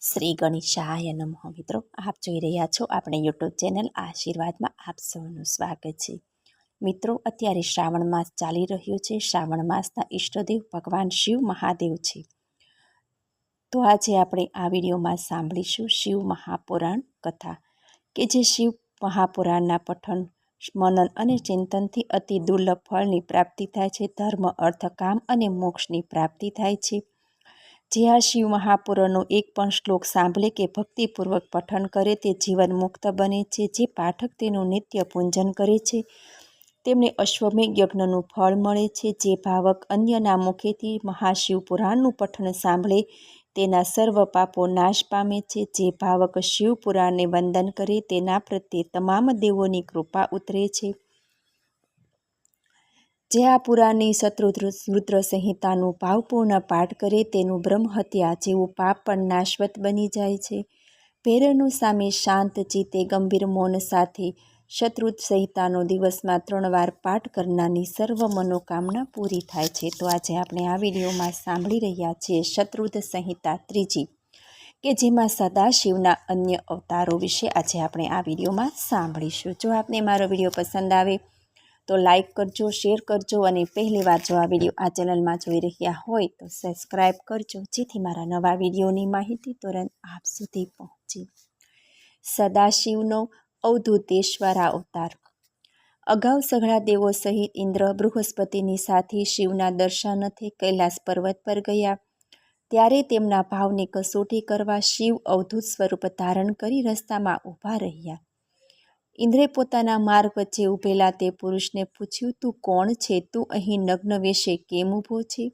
શ્રી ગણેશાય નમઃ. મિત્રો, આપ જોઈ રહ્યા છો આપણે યુટ્યુબ ચેનલ આશીર્વાદમાં આપ સૌનું સ્વાગત છે. મિત્રો, અત્યારે શ્રાવણ માસ ચાલી રહ્યો છે. શ્રાવણ માસના ઈષ્ટદેવ ભગવાન શિવ મહાદેવ છે. તો આજે આપણે આ વિડીયોમાં સાંભળીશું શિવ મહાપુરાણ કથા, કે જે શિવ મહાપુરાણના પઠન, મનન અને ચિંતનથી અતિ દુર્લભ ફળની પ્રાપ્તિ થાય છે. ધર્મ, અર્થ, કામ અને મોક્ષની પ્રાપ્તિ થાય છે. જે આ શિવ મહાપુરાણનો એક પણ શ્લોક સાંભળે કે ભક્તિપૂર્વક પઠન કરે તે જીવન મુક્ત બને છે. જે પાઠક તેનું નિત્ય પૂજન કરે છે તેમને અશ્વમેઘ યજ્ઞનું ફળ મળે છે. જે ભાવક અન્યના મુખેથી મહાશિવ પુરાણનું પઠન સાંભળે તેના સર્વ પાપો નાશ પામે છે. જે ભાવક શિવ પુરાણને વંદન કરે તેના પ્રત્યે તમામ દેવોની કૃપા ઉતરે છે. જે આ પુરાણની શત્રુરુદ્ર સંહિતાનું ભાવપૂર્ણ પાઠ કરે તેનું બ્રહ્મહત્યા જેવું પાપ પણ નાશવત બની જાય છે. ભૈરવનું સામે શાંત ચિત્તે ગંભીર મૌન સાથે શત્રુદ્ર સંહિતાનો દિવસમાં 3 વાર પાઠ કરનારની સર્વ મનોકામના પૂરી થાય છે. તો આજે આપણે આ વિડીયોમાં સાંભળી રહ્યા છીએ શત્રુદ્ર સંહિતા 3જી, કે જેમાં સદાશિવના અન્ય અવતારો વિશે આજે આપણે આ વિડીયોમાં સાંભળીશું. જો આપને મારો વિડીયો પસંદ આવે તો લાઈક કરજો, શેર કરજો અને પહેલીવાર જો આ વિડીયો આ ચેનલમાં જોઈ રહ્યા હોય તો સબસ્ક્રાઈબ કરજો, જેથી મારા નવા વિડીયોની માહિતી તુરંત આપ સુધી પહોંચે. સદાશિવનો અવધૂતેશ્વર અવતાર. અગાઉ સઘળા દેવો સહિત ઇન્દ્ર બૃહસ્પતિની સાથે શિવના દર્શનાર્થે કૈલાસ પર્વત પર ગયા. ત્યારે તેમના ભાવની કસોટી કરવા શિવ અવધૂત સ્વરૂપ ધારણ કરી રસ્તામાં ઊભા રહ્યા. ઇન્દ્રે પોતાના માર્ગ વચ્ચે ઊભેલા તે પુરુષને પૂછ્યું, તું કોણ છે? તું અહીં નગ્ન વેશે કેમ ઊભો છે?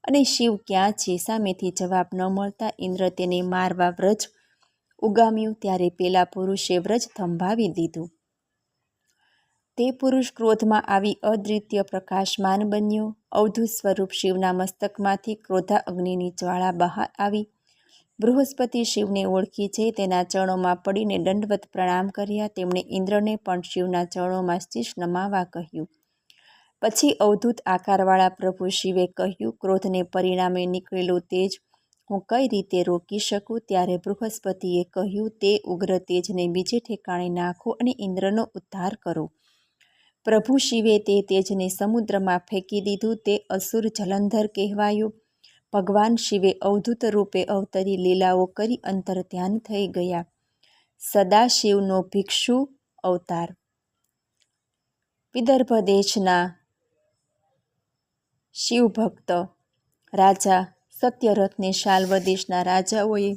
અને શિવ ક્યાં છે? સામેથી જવાબ ન મળતા ઇન્દ્ર તેને મારવા વ્રજ ઉગામ્યું. ત્યારે પેલા પુરુષે વ્રજ થંભાવી દીધું. તે પુરુષ ક્રોધમાં આવી અદ્વિતીય પ્રકાશમાન બન્યો. અવધૂત સ્વરૂપ શિવના મસ્તકમાંથી ક્રોધા અગ્નિની જ્વાળા બહાર આવી. બૃહસ્પતિ શિવને ઓળખી જઈ તેના ચરણોમાં પડીને દંડવત પ્રણામ કર્યા. તેમણે ઇન્દ્રને પણ શિવના ચરણોમાં શીશ નમાવા કહ્યું. પછી અવધૂત આકારવાળા પ્રભુ શિવે કહ્યું, ક્રોધને પરિણામે નીકળેલું તેજ હું કઈ રીતે રોકી શકું? ત્યારે બૃહસ્પતિએ કહ્યું, તે ઉગ્ર તેજને બીજે ઠેકાણે નાખો અને ઇન્દ્રનો ઉદ્ધાર કરો. પ્રભુ શિવે તે તેજને સમુદ્રમાં ફેંકી દીધું. તે અસુર જલંધર કહેવાયો. ભગવાન શિવે અવધૂત રૂપે અવતરી લીલાઓ કરી અંતર ધ્યાન થઈ ગયા. સદાશિવનો ભિક્ષુ અવતાર. વિદર્ભ દેશના શિવભક્ત રાજા સત્યરથને શાલ્વ દેશના રાજાઓએ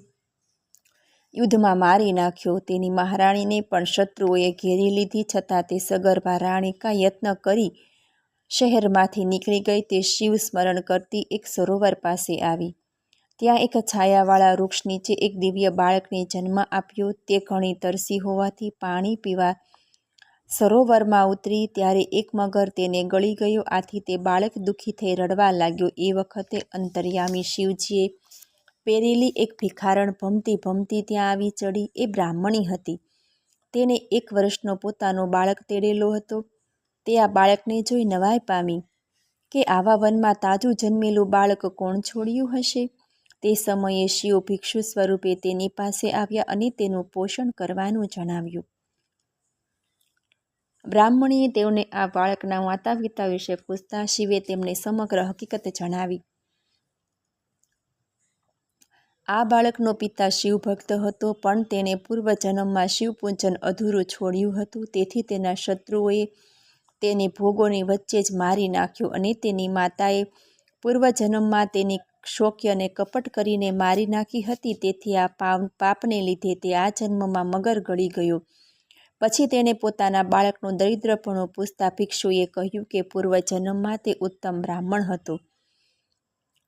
યુદ્ધમાં મારી નાખ્યો. તેની મહારાણીને પણ શત્રુઓએ ઘેરી લીધી. છતાં તે સગર્ભા રાણીકા યત્ન કરી શહેરમાંથી નીકળી ગઈ. તે શિવ સ્મરણ કરતી એક સરોવર પાસે આવી. ત્યાં એક છાયાવાળા વૃક્ષ નીચે એક દિવ્ય બાળકને જન્મ આપ્યો. તે ઘણી તરસી હોવાથી પાણી પીવા સરોવરમાં ઉતરી. ત્યારે એક મગર તેને ગળી ગયો. આથી તે બાળક દુઃખી થઈ રડવા લાગ્યો. એ વખતે અંતર્યામી શિવજીએ પહેરેલી એક ભિખારણ ભમતી ભમતી ત્યાં આવી ચડી. એ બ્રાહ્મણી હતી. તેને 1 વર્ષનો પોતાનો બાળક તેડેલો હતો. તે આ બાળકને જોઈ નવાઈ પામી કે આવા વનમાં તાજું જન્મેલું બાળક કોણ છોડ્યું હશે? તે સમયે શિવ ભિક્ષુ સ્વરૂપે તેની પાસે આવ્યા અને તેનું પોષણ કરવાનું જણાવ્યું. બ્રાહ્મણીએ તેઓને આ બાળકના માતા પિતા વિશે પૂછતા શિવે તેમને સમગ્ર હકીકત જણાવી. આ બાળકનો પિતા શિવભક્ત હતો, પણ તેણે પૂર્વજન્મમાં શિવપૂજન અધૂરું છોડ્યું હતું. તેથી તેના શત્રુઓએ તેને ભોગોની વચ્ચે જ મારી નાખ્યો અને તેની માતાએ પૂર્વજન્મમાં તેની શોક્ય અને કપટ કરીને મારી નાખી હતી. તેથી આ પાપને લીધે તે આ જન્મમાં મગર ગળી ગયો. પછી તેણે પોતાના બાળકનું દરિદ્રપણું પૂછતા ભિક્ષુએ કહ્યું કે પૂર્વજન્મમાં તે ઉત્તમ બ્રાહ્મણ હતો.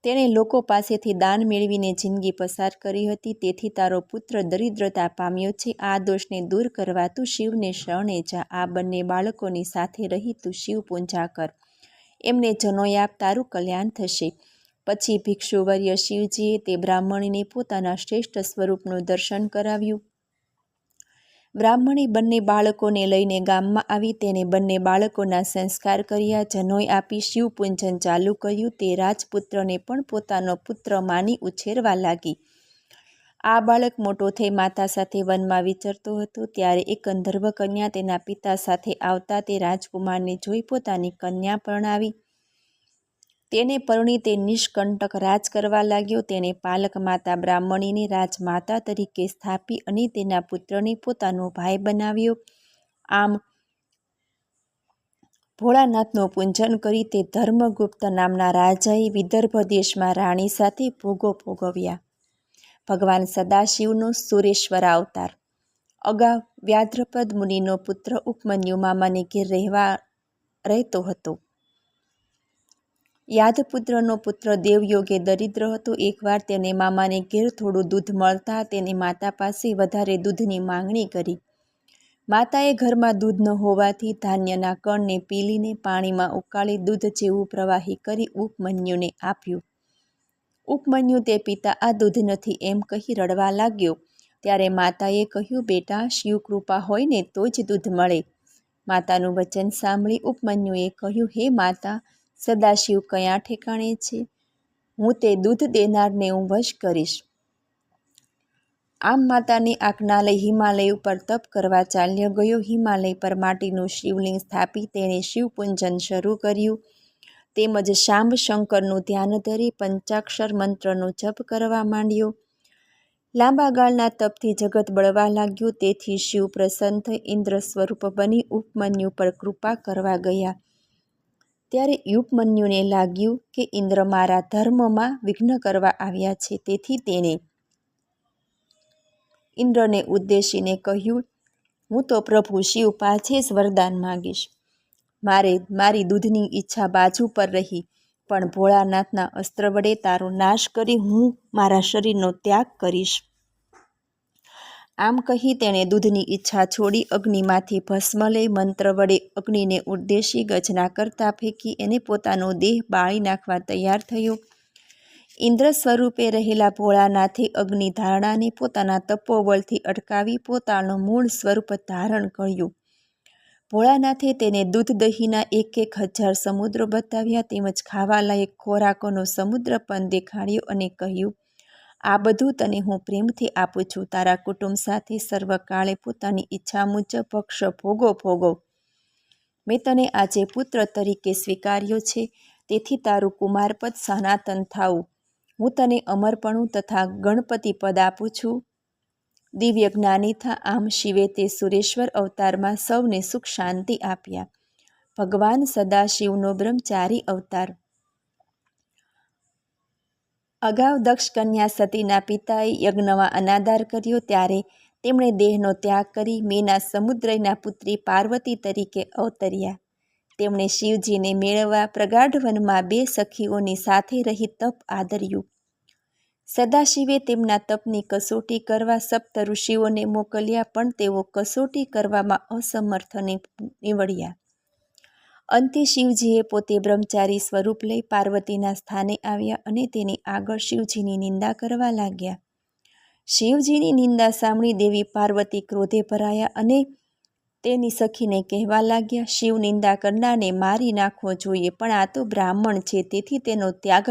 તેણે લોકો પાસેથી દાન મેળવીને જિંદગી પસાર કરી હતી. તેથી તારો પુત્ર દરિદ્રતા પામ્યો છે. આ દોષને દૂર કરવા તું શિવને શરણે જા. આ બંને બાળકોની સાથે રહી તું શિવ પૂજા કર. એમને જનોઈ આપ, તારું કલ્યાણ થશે. પછી ભિક્ષુવર્ય શિવજીએ તે બ્રાહ્મણીને પોતાના શ્રેષ્ઠ સ્વરૂપનું દર્શન કરાવ્યું. બ્રાહ્મણી બંને બાળકોને લઈને ગામમાં આવી. તેને બંને બાળકોના સંસ્કાર કર્યા. જનોઈ આપી શિવ પૂજન ચાલુ કર્યું. તે રાજપુત્રને પણ પોતાનો પુત્ર માની ઉછેરવા લાગી. આ બાળક મોટો થઈ માતા સાથે વનમાં વિચરતો હતો. ત્યારે એક ગંધર્વ કન્યા તેના પિતા સાથે આવતા તે રાજકુમારને જોઈ પોતાની કન્યા પરણાવી. તેને પરણી તે નિષ્કંટક રાજ કરવા લાગ્યો. તેણે પાલક માતા બ્રાહ્મણીને રાજમાતા તરીકે સ્થાપી અને તેના પુત્રને પોતાનો ભાઈ બનાવ્યો. આમ ભોળાનાથનું પૂજન કરી તે ધર્મગુપ્ત નામના રાજાએ વિદર્ભ દેશમાં રાણી સાથે ભોગો ભોગવ્યા. ભગવાન સદાશિવનો સુરેશ્વર અવતાર. અગાઉ વ્યાઘ્રપદ મુનિનો પુત્ર ઉપમન્યુ મામાને ઘેર રહેતો હતો. યાદપુત્રનો પુત્ર દેવયોગે દરિદ્ર હતો. એકવાર તેને મામાને ઘેર થોડું દૂધ મળતા તેને માતા પાસે વધારે દૂધની માંગણી કરી. માતાએ ઘરમાં દૂધ ન હોવાથી ધાન્યના કણને પીલીને પાણીમાં ઉકાળી દૂધ જેવું પ્રવાહી કરી ઉપમન્યુને આપ્યું. ઉપમન્યુ તે પિતા આ દૂધ નથી એમ કહી રડવા લાગ્યો. ત્યારે માતાએ કહ્યું, બેટા, શિવકૃપા હોય ને તો જ દૂધ મળે. માતાનું વચન સાંભળી ઉપમન્યુએ કહ્યું, હે માતા, સદાશિવ કયા ઠેકાણે છે? હું તે દૂધ દેનારને હું વશ કરીશ. આમ માતાની આજ્ઞા લઈ હિમાલય ઉપર તપ કરવા ચાલ્યો ગયો. હિમાલય પર માટીનું શિવલિંગ સ્થાપી તેણે શિવપૂજન શરૂ કર્યું. તેમજ શાંબ શંકરનું ધ્યાન ધરી પંચાક્ષર મંત્રનો જપ કરવા માંડ્યો. લાંબા ગાળના તપથી જગત બળવા લાગ્યું. તેથી શિવ પ્રસન્ન થઈ ઇન્દ્ર સ્વરૂપ બની ઉપમન્યુ પર કૃપા કરવા ગયા. ત્યારે ઉપમન્યુને લાગ્યું કે ઇન્દ્ર મારા ધર્મમાં વિઘ્ન કરવા આવ્યા છે. તેથી તેણે ઇન્દ્રને ઉદ્દેશીને કહ્યું, હું તો પ્રભુ શિવ પાસે જ વરદાન માંગીશ. મારી દૂધની ઈચ્છા બાજુ પર રહી, પણ ભોળાનાથના અસ્ત્ર વડે તારો નાશ કરી હું મારા શરીરનો ત્યાગ કરીશ. આમ કહી તેણે દૂધની ઈચ્છા છોડી અગ્નિમાંથી ભસ્મ લઈ મંત્ર વડે અગ્નિને ઉદ્દેશી ગજના કરતા ફેંકી એને પોતાનો દેહ બાળી નાખવા તૈયાર થયો. ઇન્દ્ર સ્વરૂપે રહેલા ભોળાનાથે અગ્નિ ધારણાને પોતાના તપોબળથી અટકાવી પોતાનું મૂળ સ્વરૂપ ધારણ કર્યું. ભોળાનાથે તેને દૂધ દહીંના 1000 સમુદ્ર બતાવ્યા તેમજ ખાવાલાયક ખોરાકોનો સમુદ્ર પણ દેખાડ્યો અને કહ્યું, આ બધું તને હું પ્રેમથી આપું છું. તારા કુટુંબ સાથે સર્વકાળે પોતાની ઈચ્છા મુજબ ભક્ષ ભોગો. મેં તને આજે પુત્ર તરીકે સ્વીકાર્યો છે. તેથી તારું કુમારપદ સનાતન થાવું. હું તને અમરપણું તથા ગણપતિ પદ આપું છું. દિવ્ય જ્ઞાની થા. આમ શિવે તે સુરેશ્વર અવતારમાં સૌને સુખ શાંતિ આપ્યા. ભગવાન સદાશિવનો બ્રહ્મચારી અવતાર. અગાઉ દક્ષ કન્યા સતીના પિતાએ યજ્ઞમાં અનાદાર કર્યો. ત્યારે તેમણે દેહનો ત્યાગ કરી મેના સમુદ્રના પુત્રી પાર્વતી તરીકે અવતર્યા. તેમણે શિવજીને મેળવવા પ્રગાઢ વનમાં 2 સખીઓની સાથે રહી તપ આદર્યું. સદાશિવે તેમના તપની કસોટી કરવા સપ્ત ઋષિઓને મોકલ્યા, પણ તેઓ કસોટી કરવામાં અસમર્થ નીવડ્યા. અંતે શિવજીએ પોતે બ્રહ્મચારી સ્વરૂપ લઈ પાર્વતીના સ્થાને આવ્યા અને તેની આગળ શિવજીની નિંદા કરવા લાગ્યા. શિવજીની નિંદા સાંભળી દેવી પાર્વતી ક્રોધે ભરાયા અને તેની સખીને કહેવા લાગ્યા, શિવ નિંદા કરનારને મારી નાખવો જોઈએ, પણ આ તો બ્રાહ્મણ છે, તેથી તેનો ત્યાગ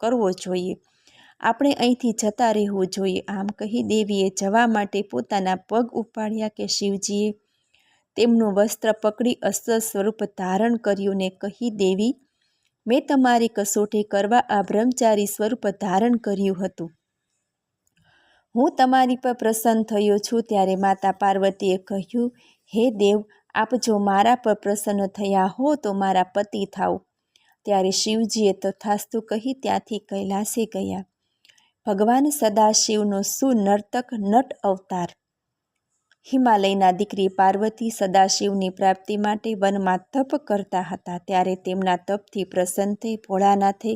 કરવો જોઈએ. આપણે અહીંથી જતા રહેવું જોઈએ. આમ કહી દેવીએ જવા માટે પોતાના પગ ઉપાડ્યા કે શિવજીએ તેમનું વસ્ત્ર પકડી અસ્ત્ર સ્વરૂપ ધારણ કર્યું ને કહી, દેવી, મેં તમારી કસોટી કરવા આ બ્રહ્મચારી સ્વરૂપ ધારણ કર્યું હતું. હું તમારી પર પ્રસન્ન થયો છું. ત્યારે માતા પાર્વતીએ કહ્યું, હે દેવ, આપ જો મારા પર પ્રસન્ન થયા હો તો મારા પતિ થાઓ. ત્યારે શિવજીએ તથાસ્તુ કહી ત્યાંથી કૈલાસે ગયા. ભગવાન સદાશિવનો સુનર્તક નટ અવતાર. હિમાલયના દીકરી પાર્વતી સદાશિવની પ્રાપ્તિ માટે વનમાં તપ કરતા હતા. ત્યારે તેમના તપથી પ્રસન્ન થઈ ભોળાનાથે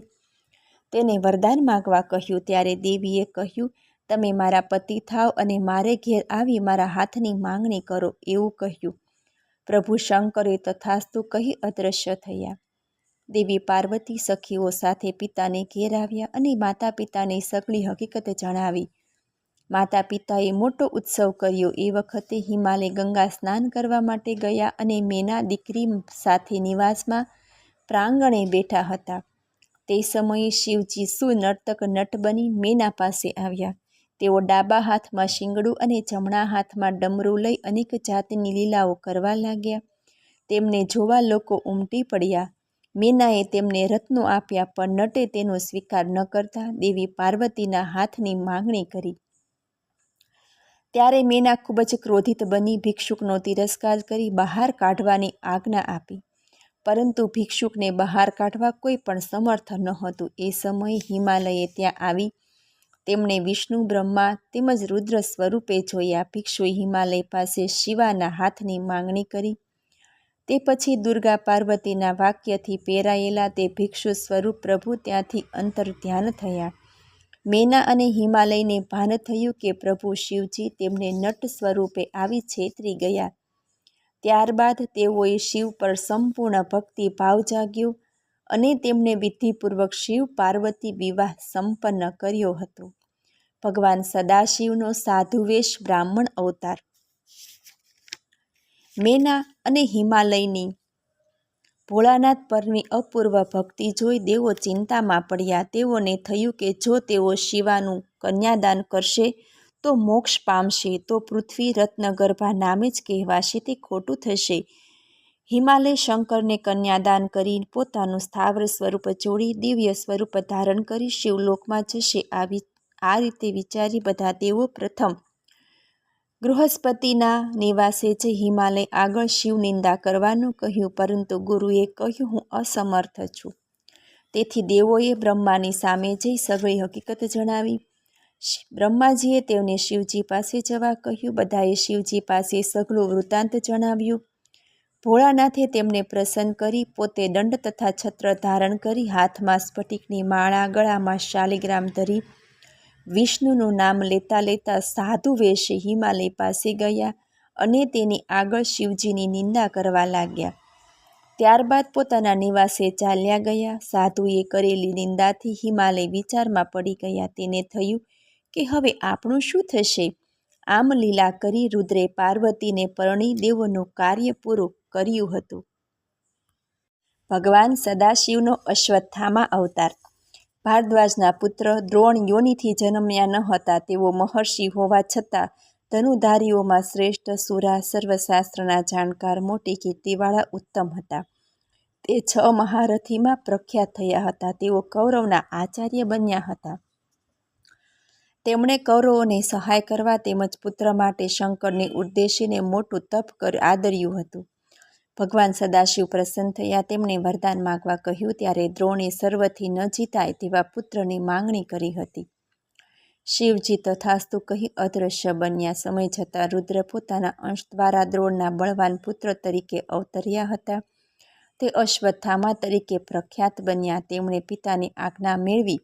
તેને વરદાન માગવા કહ્યું. ત્યારે દેવીએ કહ્યું, તમે મારા પતિ થાવ અને મારે ઘેર આવી મારા હાથની માંગણી કરો, એવું કહ્યું. પ્રભુ શંકરે તથાસ્તુ કહી અદૃશ્ય થયા. દેવી પાર્વતી સખીઓ સાથે પિતાને ઘેર આવ્યા અને માતા પિતાને સઘળી હકીકત જણાવી. માતા પિતાએ મોટો ઉત્સવ કર્યો. એ વખતે હિમાલય ગંગા સ્નાન કરવા માટે ગયા અને મેના દીકરી સાથે નિવાસમાં પ્રાંગણે બેઠા હતા. તે સમયે શિવજી સુનર્તક નટ બની મેના પાસે આવ્યા. તેઓ ડાબા હાથમાં શિંગડું અને જમણા હાથમાં ડમરું લઈ અનેક જાતની લીલાઓ કરવા લાગ્યા. તેમને જોવા લોકો ઉમટી પડ્યા. મીનાએ તેમને રત્નો આપ્યા, પણ નટે તેનો સ્વીકાર ન કરતા દેવી પાર્વતીના હાથની માંગણી કરી. ત્યારે મીના ખૂબ જ ક્રોધિત બની ભિક્ષુકનો તિરસ્કાર કરી બહાર કાઢવાની આજ્ઞા આપી. પરંતુ ભિક્ષુકને બહાર કાઢવા કોઈ પણ સમર્થ ન હતું. એ સમયે હિમાલયે ત્યાં આવી તેમણે વિષ્ણુ, બ્રહ્મા તેમજ રુદ્ર સ્વરૂપે જોયા. ભિક્ષુએ હિમાલય પાસે શિવાના હાથની માંગણી કરી. તે પછી દુર્ગા પાર્વતીના વાક્યથી પેરાયેલા તે ભિક્ષુ સ્વરૂપ પ્રભુ ત્યાંથી અંતર ધ્યાન થયા. મેના અને હિમાલયને ભાન થયું કે પ્રભુ શિવજી તેમને નટ સ્વરૂપે આવી છેતરી ગયા. ત્યારબાદ તેઓએ શિવ પર સંપૂર્ણ ભક્તિ ભાવ જાગ્યો અને તેમણે વિધિપૂર્વક શિવ પાર્વતી વિવાહ સંપન્ન કર્યો હતો. ભગવાન સદાશિવનો સાધુવેશ બ્રાહ્મણ અવતાર. મેના અને હિમાલયની ભોળાનાથ પરની અપૂર્વ ભક્તિ જોઈ દેવો ચિંતામાં પડ્યા. તેઓને થયું કે જો તેઓ શિવાનું કન્યાદાન કરશે તો મોક્ષ પામશે, તો પૃથ્વી રત્નગર્ભા નામે જ કહેવાશે, તે ખોટું થશે. હિમાલય શંકરને કન્યાદાન કરી પોતાનું સ્થાવર સ્વરૂપ છોડી દિવ્ય સ્વરૂપ ધારણ કરી શિવલોકમાં જશે. આ રીતે વિચારી બધા દેવો પ્રથમ બૃહસ્પતિના નિવાસે જઈ હિમાલય આગળ શિવ નિંદા કરવાનું કહ્યું, પરંતુ ગુરુએ કહ્યું, હું અસમર્થ છું. તેથી દેવોએ બ્રહ્માની સામે જઈ સઘળી હકીકત જણાવી. બ્રહ્માજીએ તેમને શિવજી પાસે જવા કહ્યું. બધાએ શિવજી પાસે સઘળું વૃત્તાંત જણાવ્યું. ભોળાનાથે તેમને પ્રસન્ન કરી પોતે દંડ તથા છત્ર ધારણ કરી હાથમાં સ્ફટિકની માળા, ગળામાં શાલિગ્રામ ધરી વિષ્ણુનું નામ લેતા લેતા સાધુ વેશે હિમાલય પાસે ગયા અને તેની આગળ શિવજીની નિંદા કરવા લાગ્યા. ત્યારબાદ પોતાના નિવાસે ચાલ્યા ગયા. સાધુએ કરેલી નિંદાથી હિમાલય વિચારમાં પડી ગયા. તેને થયું કે હવે આપણું શું થશે? આમ લીલા કરી રુદ્રે પાર્વતીને પરણી દેવોનું કાર્ય પૂરું કર્યું હતું. ભગવાન સદાશિવનો અશ્વત્થામા અવતાર. ભારદ્વાજના પુત્ર દ્રોણ યોનિથી જન્મ્યા ન હતા. તેઓ મહર્ષિ હોવા છતાં ધનુધારીઓમાં શ્રેષ્ઠ, સુરા, સર્વશાસ્ત્રના જાણકાર, મોટી કીર્તિવાળા ઉત્તમ હતા. તે 6 મહારથીમાં પ્રખ્યાત થયા હતા. તેઓ કૌરવના આચાર્ય બન્યા હતા. તેમણે કૌરવોને સહાય કરવા તેમજ પુત્ર માટે શંકરને ઉદ્દેશીને મોટું તપ આદર્યું હતું. ભગવાન સદાશિવ પ્રસન્ન થયા. તેમણે વરદાન માગવા કહ્યું. ત્યારે દ્રોણે સર્વથી ન જીતાય તેવા પુત્રની માંગણી કરી હતી. શિવજી તથાસ્તુ કહી અદૃશ્ય બન્યા. સમય જતાં રુદ્ર પોતાના અંશ દ્વારા દ્રોણના બળવાન પુત્ર તરીકે અવતર્યા હતા. તે અશ્વત્થામા તરીકે પ્રખ્યાત બન્યા. તેમણે પિતાની આજ્ઞા મેળવી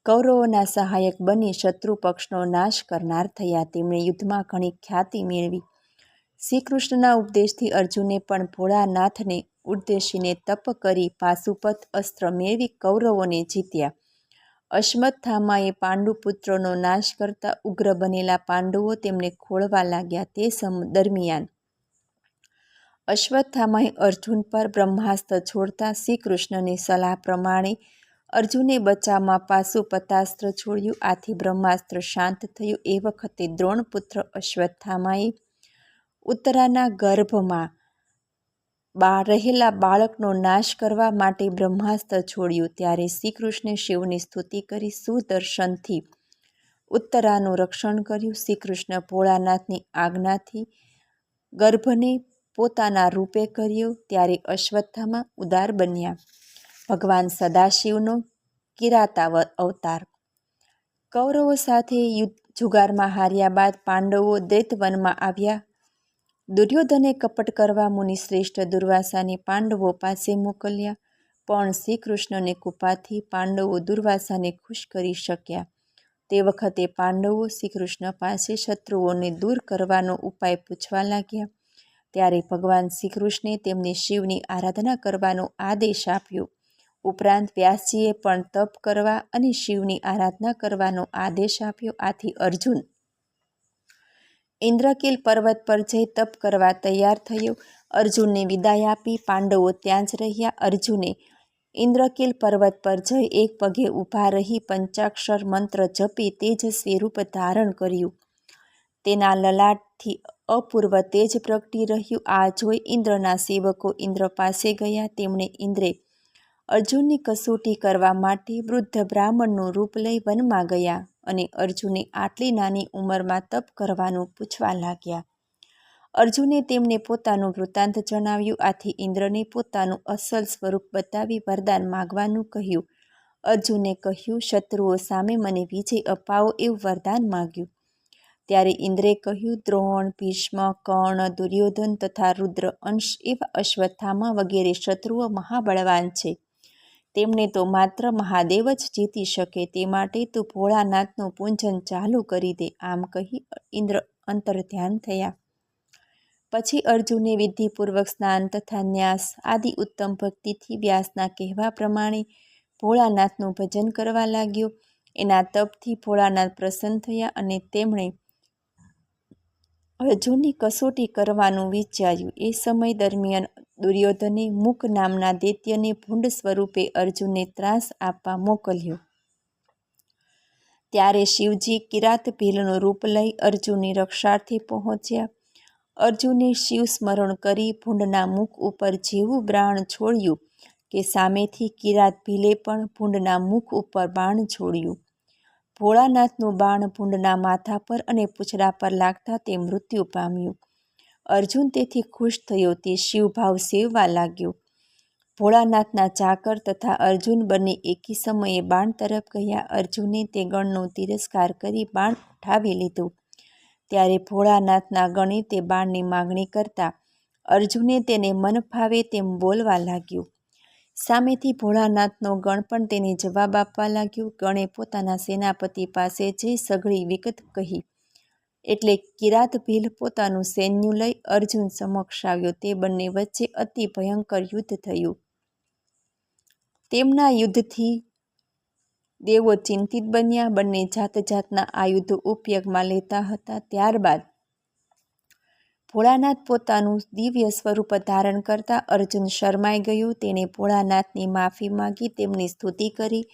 કૌરવોના સહાયક બની શત્રુ પક્ષનો નાશ કરનાર થયા. તેમણે યુદ્ધમાં ઘણી ખ્યાતિ મેળવી. શ્રીકૃષ્ણના ઉપદેશથી અર્જુને પણ ભોળાનાથને ઉદ્દેશીને તપ કરી પાશુપત અસ્ત્ર મેળવી કૌરવોને જીત્યા. અશ્વત્થામાએ પાંડુપુત્રોનો નાશ કરતા ઉગ્ર બનેલા પાંડવો તેમને ખોળવા લાગ્યા. તે દરમિયાન અશ્વત્થામાએ અર્જુન પર બ્રહ્માસ્ત્ર છોડતા શ્રીકૃષ્ણની સલાહ પ્રમાણે અર્જુને બચાવમાં પાશુપતાસ્ત્ર છોડ્યું. આથી બ્રહ્માસ્ત્ર શાંત થયું. એ વખતે દ્રોણપુત્ર અશ્વત્થામાએ ઉત્તરાના ગર્ભમાં રહેલા બાળકનો નાશ કરવા માટે બ્રહ્માસ્ત્ર છોડ્યું. ત્યારે શ્રીકૃષ્ણે શિવની સ્તુતિ કરી સુદર્શનથી ઉત્તરાનું રક્ષણ કર્યું. શ્રીકૃષ્ણ ભોળાનાથની આજ્ઞાથી ગર્ભને પોતાના રૂપે કર્યો. ત્યારે અશ્વત્થામા ઉદાર બન્યા. ભગવાન સદાશિવનો કિરાતા અવતાર. કૌરવો સાથે જુગારમાં હાર્યા બાદ પાંડવો દૈતવનમાં આવ્યા. દુર્યોધને કપટ કરવા મુનિશ્રેષ્ઠ દુર્વાસાને પાંડવો પાસે મોકલ્યા, પણ શ્રીકૃષ્ણને કૃપાથી પાંડવો દુર્વાસાને ખુશ કરી શક્યા. તે વખતે પાંડવો શ્રીકૃષ્ણ પાસે શત્રુઓને દૂર કરવાનો ઉપાય પૂછવા લાગ્યા. ત્યારે ભગવાન શ્રીકૃષ્ણે તેમને શિવની આરાધના કરવાનો આદેશ આપ્યો. ઉપરાંત વ્યાસજીએ પણ તપ કરવા અને શિવની આરાધના કરવાનો આદેશ આપ્યો. આથી અર્જુન ઇન્દ્રકીલ પર્વત પર જઈ તપ કરવા તૈયાર થયો. અર્જુનને વિદાય આપી પાંડવો ત્યાં જ રહ્યા. અર્જુને ઇન્દ્રકીલ પર્વત પર જઈ એક પગે ઊભા રહી પંચાક્ષર મંત્ર જપી તેજસ્વી રૂપ ધારણ કર્યું. તેના લલાટથી અપૂર્વ તેજ પ્રગટી રહ્યું. આ જોઈ ઇન્દ્રના સેવકો ઇન્દ્ર પાસે ગયા. તેમણે ઇન્દ્રે અર્જુનની કસોટી કરવા માટે વૃદ્ધ બ્રાહ્મણનું રૂપ લઈ વનમાં ગયા અને અર્જુને આટલી નાની ઉંમરમાં તપ કરવાનું પૂછવા લાગ્યા. અર્જુને તેમને પોતાનું વૃત્તાંત જણાવ્યું. આથી ઇન્દ્રને પોતાનું અસલ સ્વરૂપ બતાવી વરદાન માગવાનું કહ્યું. અર્જુને કહ્યું, શત્રુઓ સામે મને વિજય અપાવો એવું વરદાન માગ્યું. ત્યારે ઇન્દ્રે કહ્યું, દ્રોણ, ભીષ્મ, કર્ણ, દુર્યોધન તથા રુદ્ર અંશ એવા અશ્વત્થામા વગેરે શત્રુઓ મહાબળવાન છે. તેમને તો માત્ર મહાદેવ જ જીતી શકે. તે માટે તું ભોળાનાથનું પૂજન ચાલુ કરી દે. આમ કહી ઇન્દ્ર અંતર્ધ્યાન થયા. પછી અર્જુને વિધિપૂર્વક સ્નાન તથા ન્યાસ આદિ ઉત્તમ ભક્તિથી વ્યાસના કહેવા પ્રમાણે ભોળાનાથનું ભજન કરવા લાગ્યો. એના તપથી ભોળાનાથ પ્રસન્ન થયા અને તેમણે અર્જુનની કસોટી કરવાનું વિચાર્યું. એ સમય દરમિયાન દુર્યોધને મુક નામના દૈત્યને ભૂંડ સ્વરૂપે અર્જુનને ત્રાસ આપવા મોકલ્યો. ત્યારે શિવજી કિરાત ભીલનું રૂપ લઈ અર્જુનની રક્ષાર્થે પહોંચ્યા. અર્જુને શિવ સ્મરણ કરી ભૂંડના મુખ ઉપર જેવું બાણ છોડ્યું કે સામેથી કિરાત ભીલે પણ ભૂંડના મુખ ઉપર બાણ છોડ્યું. ભોળાનાથનું બાણ ભૂંડના માથા પર અને પૂંછડા પર લાગતા તે મૃત્યુ પામ્યું. અર્જુન તેથી ખુશ થયો. તે શિવભાવ સેવવા લાગ્યો. ભોળાનાથના ચાકર તથા અર્જુન બંને એકી સમયે બાણ તરફ ગયા. અર્જુને તે ગણનો તિરસ્કાર કરી બાણ ઉઠાવી લીધું. ત્યારે ભોળાનાથના ગણે તે બાણની માગણી કરતા અર્જુને તેને મન ફાવે તેમ બોલવા લાગ્યું. સામેથી ભોળાનાથનો ગણ પણ તેને જવાબ આપવા લાગ્યો. ગણે પોતાના સેનાપતિ પાસે જઈ સઘળી વિગત કહી. એટલે કિરાત ભીલ પોતાનું સૈન્ય લઈ અર્જુન સમક્ષ આવ્યો. તે બંને વચ્ચે અતિ ભયંકર યુદ્ધ થયું. તેમના યુદ્ધથી દેવો ચિંતિત બન્યા. બંને જાત જાતના આયુધો ઉપયોગમાં લેતા હતા. ત્યારબાદ ભોળાનાથ પોતાનું દિવ્ય સ્વરૂપ ધારણ કરતા અર્જુન શરમાઈ ગયો. તેણે ભોળાનાથની માફી માગી, તેમની સ્તુતિ કરી.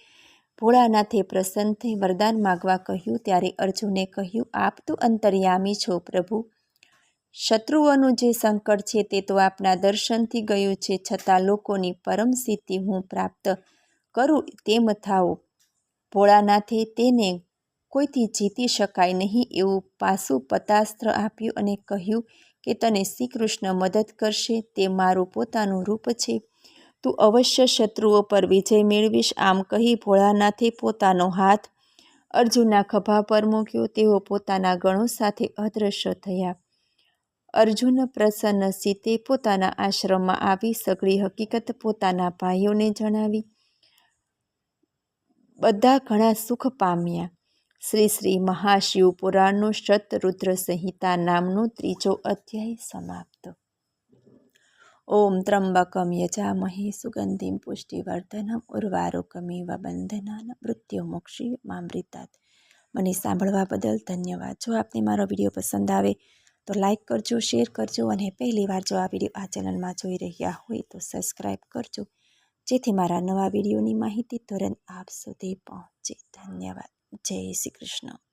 ભોળાનાથે પ્રસન્ન થઈ વરદાન માગવા કહ્યું. ત્યારે અર્જુને કહ્યું, આપ તો અંતર્યામી છો પ્રભુ. શત્રુઓનું જે સંકટ છે તે તો આપના દર્શનથી ગયું છે. છતાં લોકોની પરમ સિદ્ધિ હું પ્રાપ્ત કરું તેમ થાઓ. ભોળાનાથે તેને કોઈથી જીતી શકાય નહીં એવું પાસું પતાસ્ત્ર આપ્યું અને કહ્યું કે તને શ્રીકૃષ્ણ મદદ કરશે. તે મારું પોતાનું રૂપ છે. તું અવશ્ય શત્રુઓ પર વિજય મેળવીશ. આમ કહી ભોળાનાથે પોતાનો હાથ અર્જુનના ખભા પર મૂક્યો. તેઓ પોતાના ગણો સાથે અદૃશ્ય થયા. અર્જુન પ્રસન્ન ચિત્તે પોતાના આશ્રમમાં આવી સઘળી હકીકત પોતાના ભાઈઓને જણાવી. બધા ઘણા સુખ પામ્યા. શ્રી મહાશિવ પુરાણનો શતરુદ્ર સંહિતા નામનો 3જો અધ્યાય સમાપ્ત. ઓમ ત્રંબકમ યજામહે સુગંધિમ પુષ્ટિવર્ધનમ ઉર્વારુકમિવ બંધનાન મૃત્યુમોક્ષીયમામૃતાत्. મને સાંભળવા બદલ ધન્યવાદ. જો આપને મારો વિડીયો પસંદ આવે તો લાઈક કરજો, શેર કરજો અને પહેલીવાર જો આ વિડીયો આ ચેનલમાં જોઈ રહ્યા હોય તો સબસ્ક્રાઈબ કરજો, જેથી મારા નવા વિડીયોની માહિતી તુરંત આપ સુધી પહોંચે. ધન્યવાદ. જય શ્રી કૃષ્ણ.